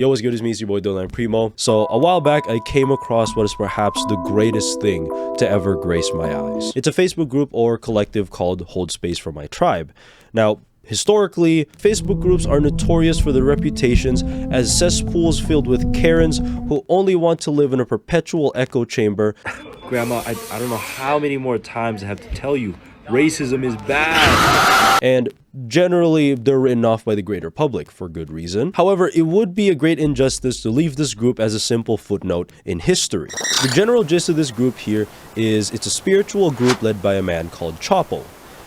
Yo, what's good? It's me, it's your boy Dylan Primo. So a while back, I came across what is perhaps the greatest thing to ever grace my eyes. It's a Facebook group or collective called Hold Space for My Tribe. Now, historically, Facebook groups are notorious for their reputations as cesspools filled with Karens who only want to live in a perpetual echo chamber. Grandma, I don't know how many more times I have to tell you, racism is bad. And generally, they're written off by the greater public for good reason. However, it would be a great injustice to leave this group as a simple footnote in history. The general gist of this group here is it's a spiritual group led by a man called Chapo.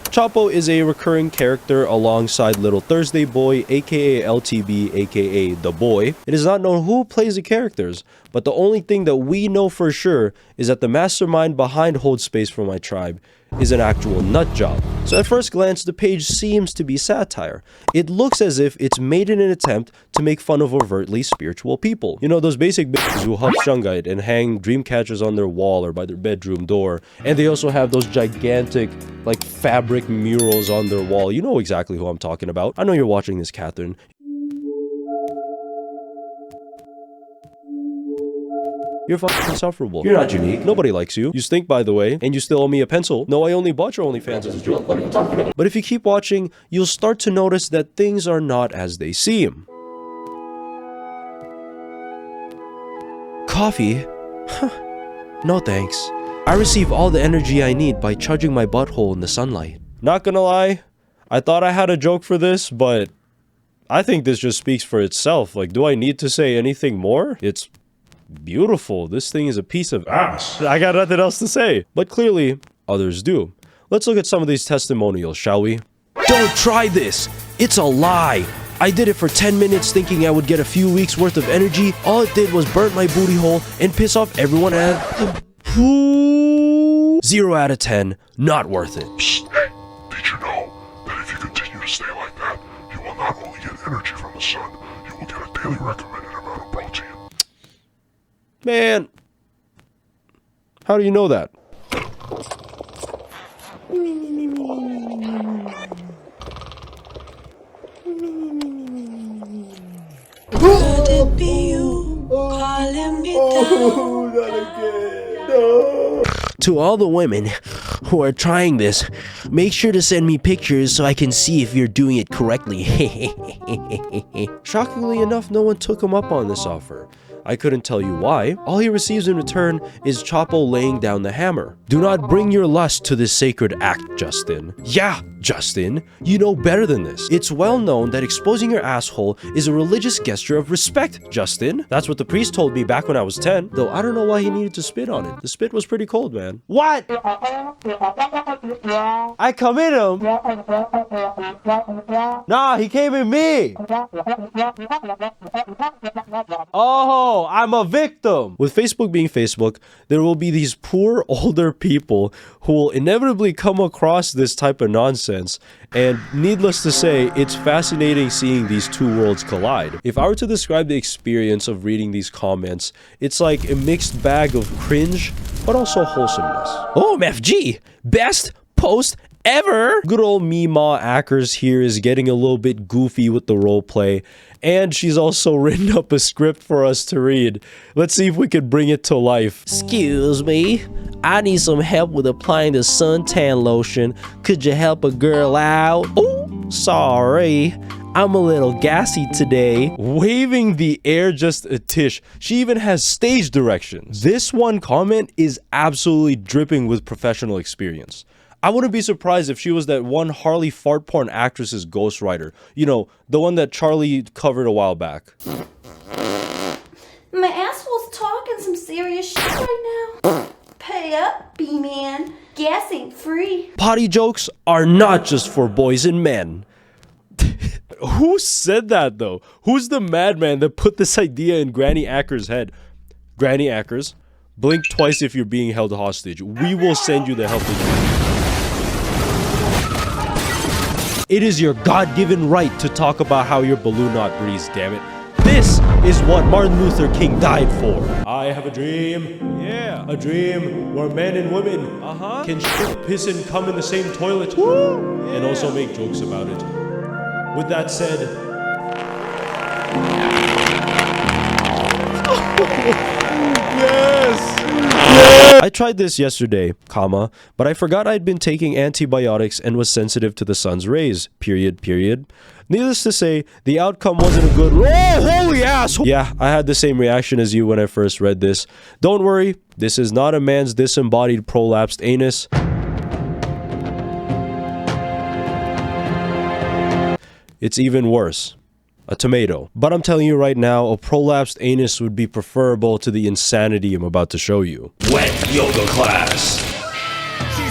Chapo is a recurring character alongside Little Thursday Boy, aka LTB, aka The Boy. It is not known who plays the characters, but the only thing that we know for sure is that the mastermind behind Hold Space for My Tribe is an actual nut job. So at first glance, the page seems to be satire. It looks as if it's made in an attempt to make fun of overtly spiritual people. You know, those basic bitches who huff shungite and hang dream catchers on their wall or by their bedroom door. And they also have those gigantic, like, fabric murals on their wall. You know exactly who I'm talking about. I know you're watching this, Catherine. You're fucking insufferable. You're not unique. Nobody likes you. You stink, by the way, and you still owe me a pencil. No, I only bought your OnlyFans as a joke. But if you keep watching, you'll start to notice that things are not as they seem. Coffee? No thanks. I receive all the energy I need by charging my butthole in the sunlight. Not gonna lie, I thought I had a joke for this, but I think this just speaks for itself. Like, do I need to say anything more? It's beautiful. This thing is a piece of ass. I got nothing else to say. But clearly, others do. Let's look at some of these testimonials, shall we? Don't try this! It's a lie! I did it for 10 minutes thinking I would get a few weeks worth of energy. All it did was burn my booty hole and piss off everyone at... 0 out of 10. Not worth it. Psst. Hey, did you know that if you continue to stay like that, you will not only get energy from the sun, you will get a daily recommended amount of protein. Man, how do you know that? Could it be you calling me down? Not again. No. To all the women who are trying this, make sure to send me pictures so I can see if you're doing it correctly. Shockingly enough, no one took him up on this offer. I couldn't tell you why. All he receives in return is Chapo laying down the hammer. Do not bring your lust to this sacred act, Justin. Yeah, Justin, you know better than this. It's well known that exposing your asshole is a religious gesture of respect, Justin. That's what the priest told me back when I was 10, though I don't know why he needed to spit on it. The spit was pretty cold, man. What? I come in him. Nah, he came in me. Oh, I'm a victim. With Facebook being Facebook, there will be these poor older people who will inevitably come across this type of nonsense, and needless to say, it's fascinating seeing these two worlds collide. If I were to describe the experience of reading these comments, it's like a mixed bag of cringe, but also wholesomeness. Oh, MFG! Best post ever! Good old Meemaw Ackers here is getting a little bit goofy with the roleplay, and she's also written up a script for us to read. Let's see if we could bring it to life. Excuse me, I need some help with applying the suntan lotion. Could you help a girl out? Oh, sorry. I'm a little gassy today. Waving the air just a tish. She even has stage directions. This one comment is absolutely dripping with professional experience. I wouldn't be surprised if she was that one Harley fart porn actress's ghostwriter. You know, the one that Charlie covered a while back. My asshole's talking some serious shit right now. Pay up, B-man. Gas ain't free. Potty jokes are not just for boys and men. Who said that, though? Who's the madman that put this idea in Granny Ackers' head? Granny Ackers, blink twice if you're being held hostage. We will send you the help that you need. It is your God-given right to talk about how your balloon not breathes, damn it. This is what Martin Luther King died for. I have a dream. Yeah. A dream where men and women can shit, piss, and come in the same toilet. Woo! Yeah. And also make jokes about it. With that said... I tried this yesterday, comma, but I forgot I'd been taking antibiotics and was sensitive to the sun's rays, period. Needless to say, the outcome wasn't a good— Oh, holy ass! Yeah, I had the same reaction as you when I first read this. Don't worry, this is not a man's disembodied prolapsed anus. It's even worse. A tomato. But I'm telling you right now, a prolapsed anus would be preferable to the insanity I'm about to show you. Wet yoga class!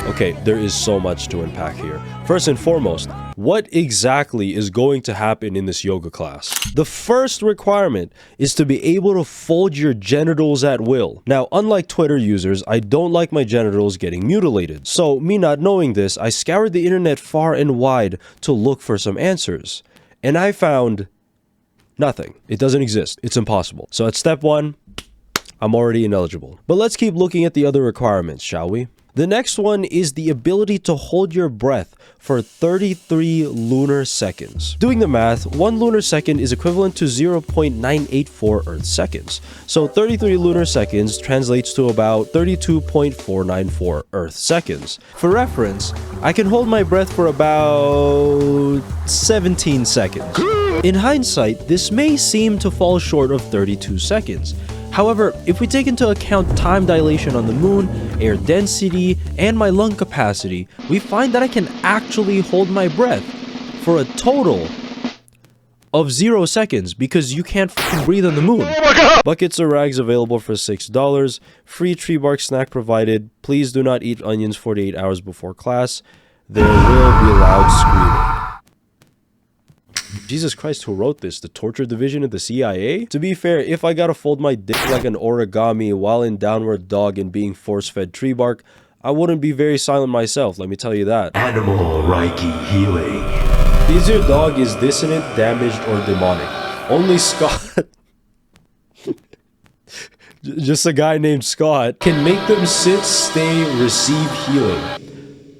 Okay, there is so much to unpack here. First and foremost, what exactly is going to happen in this yoga class? The first requirement is to be able to fold your genitals at will. Now, unlike Twitter users, I don't like my genitals getting mutilated. So, me not knowing this, I scoured the internet far and wide to look for some answers. And I found nothing. It doesn't exist. It's impossible. So at step 1, I'm already ineligible. But let's keep looking at the other requirements, shall we? The next one is the ability to hold your breath for 33 lunar seconds. Doing the math, 1 lunar second is equivalent to 0.984 Earth seconds. So 33 lunar seconds translates to about 32.494 Earth seconds. For reference, I can hold my breath for about 17 seconds. In hindsight, this may seem to fall short of 32 seconds. However, if we take into account time dilation on the moon, air density, and my lung capacity, we find that I can actually hold my breath for a total of 0 seconds because you can't f***ing breathe on the moon. Oh my God! Buckets or rags available for $6. Free tree bark snack provided. Please do not eat onions 48 hours before class. There will be loud screaming. Jesus Christ, who wrote this? The torture division of the CIA? To be fair, if I gotta fold my dick like an origami while in downward dog and being force-fed tree bark, I wouldn't be very silent myself, let me tell you that. Animal Reiki healing. Is your dog is dissonant, damaged, or demonic? Only Scott... just a guy named Scott can make them sit, stay, receive healing.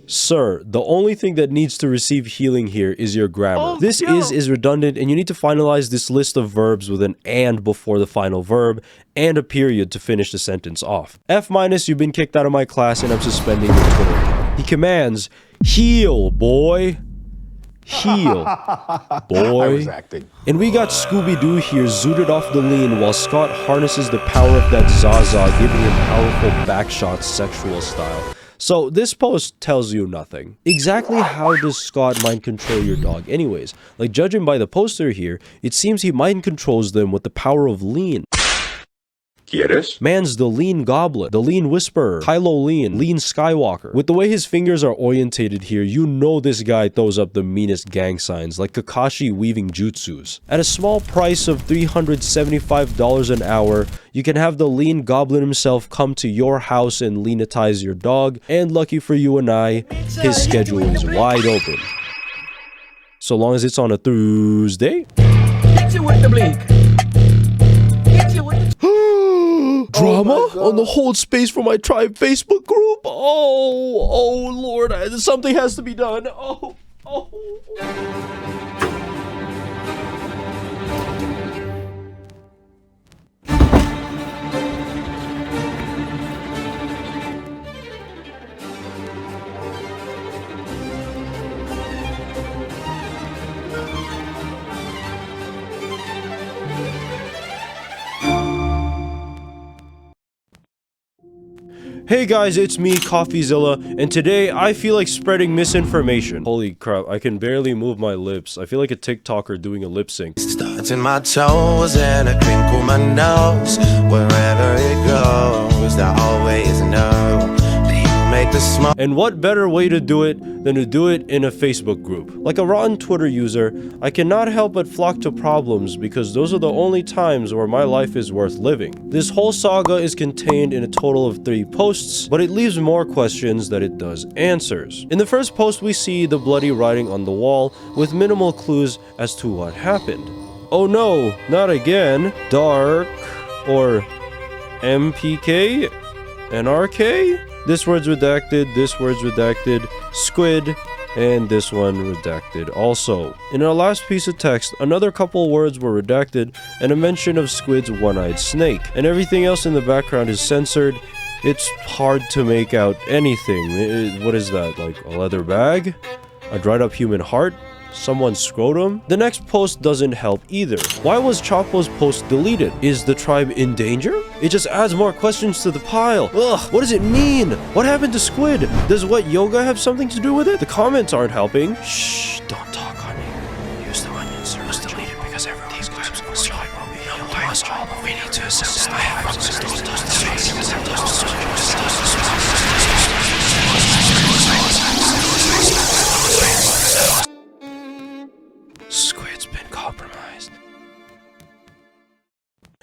Sir, the only thing that needs to receive healing here is your grammar. This is redundant, and you need to finalize this list of verbs with an and before the final verb, and a period to finish the sentence off. F-, you've been kicked out of my class and I'm suspending your Twitter account. He commands, heal, boy. Heal, boy. I was acting. And we got Scooby-Doo here zooted off the lean while Scott harnesses the power of that Zaza, giving him powerful backshots sexual style. So this post tells you nothing. Exactly how does Scott mind control your dog anyways? Like, judging by the poster here, it seems he mind controls them with the power of lean. ¿Quieres? Man's the lean goblin, the lean whisperer, Kylo lean Skywalker. With the way his fingers are orientated here, you know this guy throws up the meanest gang signs, like Kakashi weaving jutsus. At a small price of $375 an hour, you can have the lean goblin himself come to your house and leanitize your dog, and lucky for you and I, his schedule is wide open. So long as it's on a Thursday. Hit you with the blink. Hit you with the... Drama on the Hold Space for My Tribe Facebook group? Oh Lord, something has to be done. Oh. Hey guys, it's me, CoffeeZilla, and today I feel like spreading misinformation. Holy crap, I can barely move my lips. I feel like a TikToker doing a lip sync. Starts in my toes and I crinkle my nose. Wherever it goes, I always know that you make the smoke. And what better way to do it than to do it in a Facebook group? Like a rotten Twitter user, I cannot help but flock to problems because those are the only times where my life is worth living. This whole saga is contained in a total of 3 posts, but it leaves more questions than it does answers. In the first post, we see the bloody writing on the wall with minimal clues as to what happened. Oh no, not again. Dark, or MPK, NRK? This word's redacted, this word's redacted. Squid, And this one redacted also. In our last piece of text, another couple words were redacted and a mention of Squid's one-eyed snake. And everything else in the background is censored. It's hard to make out anything. What is that, like a leather bag? A dried up human heart? Someone's scrotum? The next post doesn't help either. Why was Chapo's post deleted? Is the tribe in danger? It just adds more questions to the pile. Ugh, what does it mean? What happened to Squid? Does wet yoga have something to do with it? The comments aren't helping. Shh, don't talk, honey. Use the onions. It was deleted because everyone's claps will show it. We need to assemble Squid's been compromised.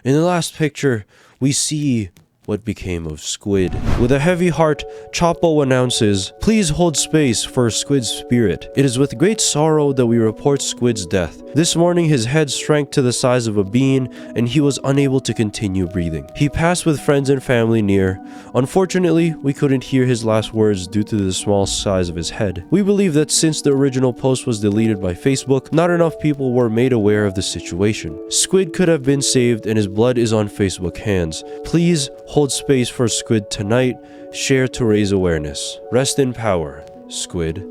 In the last picture, we see what became of Squid. With a heavy heart, Chapo announces, "Please hold space for Squid's spirit. It is with great sorrow that we report Squid's death. This morning his head shrank to the size of a bean and he was unable to continue breathing. He passed with friends and family near. Unfortunately, we couldn't hear his last words due to the small size of his head. We believe that since the original post was deleted by Facebook, not enough people were made aware of the situation. Squid could have been saved and his blood is on Facebook hands. Please hold space for Squid tonight. Share to raise awareness. Rest in power, Squid."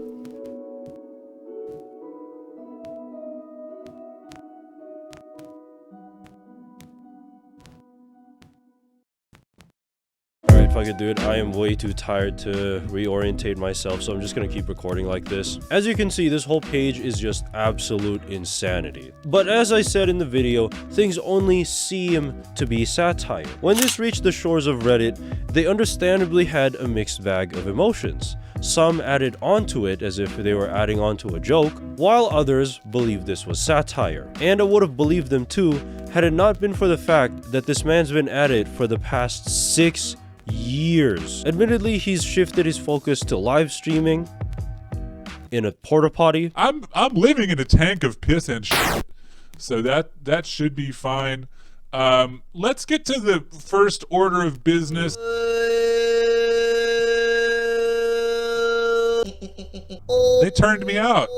Alright, fuck it, dude. I am way too tired to reorientate myself, so I'm just gonna keep recording like this. As you can see, this whole page is just absolute insanity. But as I said in the video, things only seem to be satire. When this reached the shores of Reddit, they understandably had a mixed bag of emotions. Some added onto it as if they were adding onto a joke, while others believed this was satire. And I would have believed them too, had it not been for the fact that this man's been at it for the past 6 years. Admittedly, he's shifted his focus to live streaming in a porta potty. I'm living in a tank of piss and shit, so that should be fine. Let's get to the first order of business. They turned me out.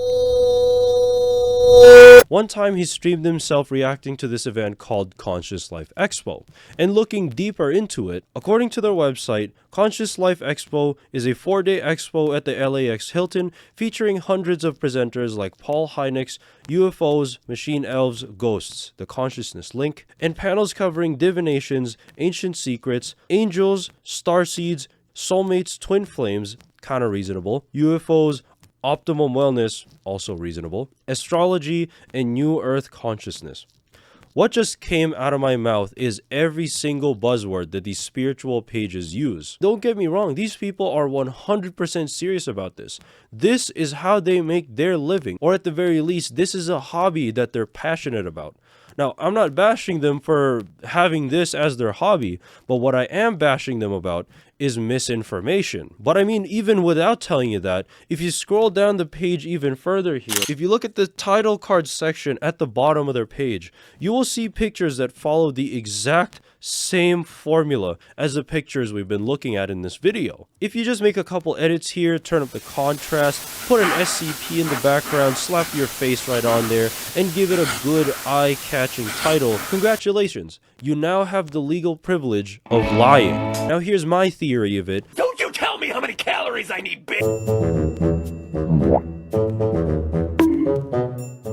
One time he streamed himself reacting to this event called Conscious Life Expo, and looking deeper into it, according to their website, Conscious Life Expo is a 4-day expo at the LAX Hilton featuring hundreds of presenters like Paul Hynek's UFOs, Machine Elves, Ghosts, The Consciousness Link, and panels covering divinations, ancient secrets, angels, starseeds, soulmates, twin flames, kinda reasonable, UFOs, optimum wellness, also reasonable, astrology, and new earth consciousness. What just came out of my mouth is every single buzzword that these spiritual pages use. Don't get me wrong, these people are 100% serious about this. This is how they make their living, or at the very least, this is a hobby that they're passionate about. Now, I'm not bashing them for having this as their hobby, but what I am bashing them about is misinformation. But I mean, even without telling you that, if you scroll down the page even further here, if you look at the title card section at the bottom of their page, you will see pictures that follow the exact same formula as the pictures we've been looking at in this video. If you just make a couple edits here, turn up the contrast, put an SCP in the background, slap your face right on there, and give it a good eye-catching title, congratulations, you now have the legal privilege of lying. Now here's my theory of it. Don't you tell me how many calories I need, bitch!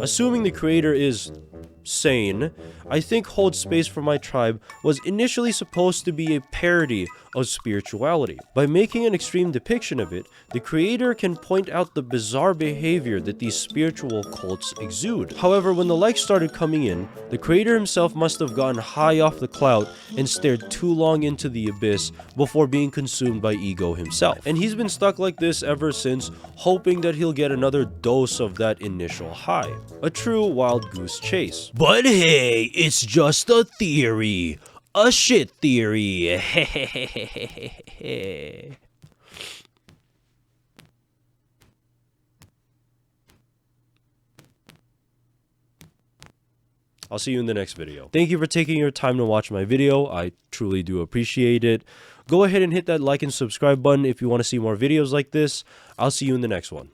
Assuming the creator is sane, I think Hold Space for My Tribe was initially supposed to be a parody of spirituality. By making an extreme depiction of it, the creator can point out the bizarre behavior that these spiritual cults exude. However, when the likes started coming in, the creator himself must have gotten high off the clout and stared too long into the abyss before being consumed by ego himself. And he's been stuck like this ever since, hoping that he'll get another dose of that initial high. A true wild goose chase. But hey, it's just a theory. A shit theory. I'll see you in the next video. Thank you for taking your time to watch my video. I truly do appreciate it. Go ahead and hit that like and subscribe button if you want to see more videos like this. I'll see you in the next one.